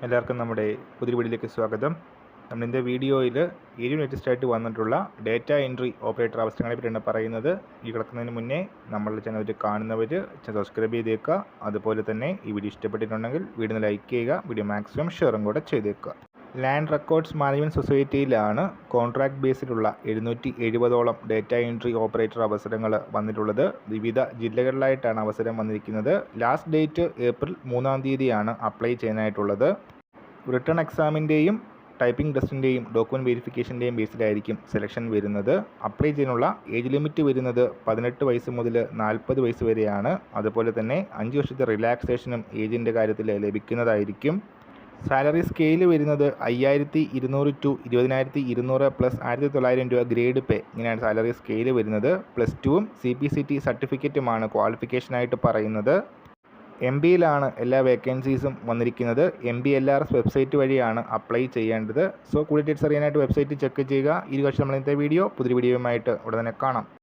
എല്ലാവർക്കും നമ്മുടെ പുതിയ വീഡിയോയിലേക്ക് സ്വാഗതം. നമ്മളിൻ്റെ വീഡിയോയിൽ ഏറ്റവും ലേറ്റസ്റ്റ് ആയിട്ട് വന്നിട്ടുള്ള ഡേറ്റ എൻട്രി ഓപ്പറേറ്റർ അവസരങ്ങളെ പറ്റിയാണ് പറയുന്നത്. ഈ കിടക്കുന്നതിന് മുന്നേ നമ്മളുടെ ചാനൽ കാണുന്നവർ സബ്സ്ക്രൈബ് ചെയ്തേക്കുക. അതുപോലെ തന്നെ ഈ വീഡിയോ ഇഷ്ടപ്പെട്ടിട്ടുണ്ടെങ്കിൽ വീഡിയോ ലൈക്ക് ചെയ്യുക, വീഡിയോ മാക്സിമം ഷെയറും കൂടെ ചെയ്തേക്കുക. ലാൻഡ് റെക്കോർഡ്സ് മാനേജ്മെൻറ്റ് സൊസൈറ്റിയിലാണ് കോൺട്രാക്ട് ബേസിലുള്ള 770ഓളം ഡേറ്റ എൻട്രി ഓപ്പറേറ്റർ അവസരങ്ങൾ വന്നിട്ടുള്ളത്. വിവിധ ജില്ലകളിലായിട്ടാണ് അവസരം വന്നിരിക്കുന്നത്. ലാസ്റ്റ് ഡേറ്റ് ഏപ്രിൽ 3-ാം തീയതിയാണ് അപ്ലൈ ചെയ്യാനായിട്ടുള്ളത്. റിട്ടേൺ എക്സാമിൻ്റെയും ടൈപ്പിംഗ് ടെസ്റ്റിൻ്റെയും ഡോക്യുമെൻറ്റ് വെരിഫിക്കേഷൻ്റെയും ബേസിലായിരിക്കും സെലക്ഷൻ വരുന്നത്. അപ്ലൈ ചെയ്യാനുള്ള ഏജ് ലിമിറ്റ് വരുന്നത് 18 വയസ്സ് മുതൽ 40 വയസ്സ് വരെയാണ്. അതുപോലെ തന്നെ 5 വർഷത്തെ റിലാക്സേഷനും ഏജിൻ്റെ കാര്യത്തിൽ ലഭിക്കുന്നതായിരിക്കും. സാലറി സ്കെയിൽ വരുന്നത് 5200 ടു 20200 പ്ലസ് 1900 രൂപ ഗ്രേഡ് പേ, ഇങ്ങനെയാണ് സാലറി സ്കെയിൽ വരുന്നത്. +2 CPCT സർട്ടിഫിക്കറ്റുമാണ് ക്വാളിഫിക്കേഷനായിട്ട് പറയുന്നത്. MBയിലാണ് എല്ലാ വേക്കൻസീസും വന്നിരിക്കുന്നത്. MBLRS വെബ്സൈറ്റ് വഴിയാണ് അപ്ലൈ ചെയ്യേണ്ടത്. സോ കൂടുതൽ ഡീറ്റെയിൽസ് അറിയാനായിട്ട് വെബ്സൈറ്റ് ചെക്ക് ചെയ്യുക. ഈ നമ്മൾ ഇന്നത്തെ വീഡിയോ പുതിയ വീഡിയോയുമായിട്ട് ഉടനെ കാണാം.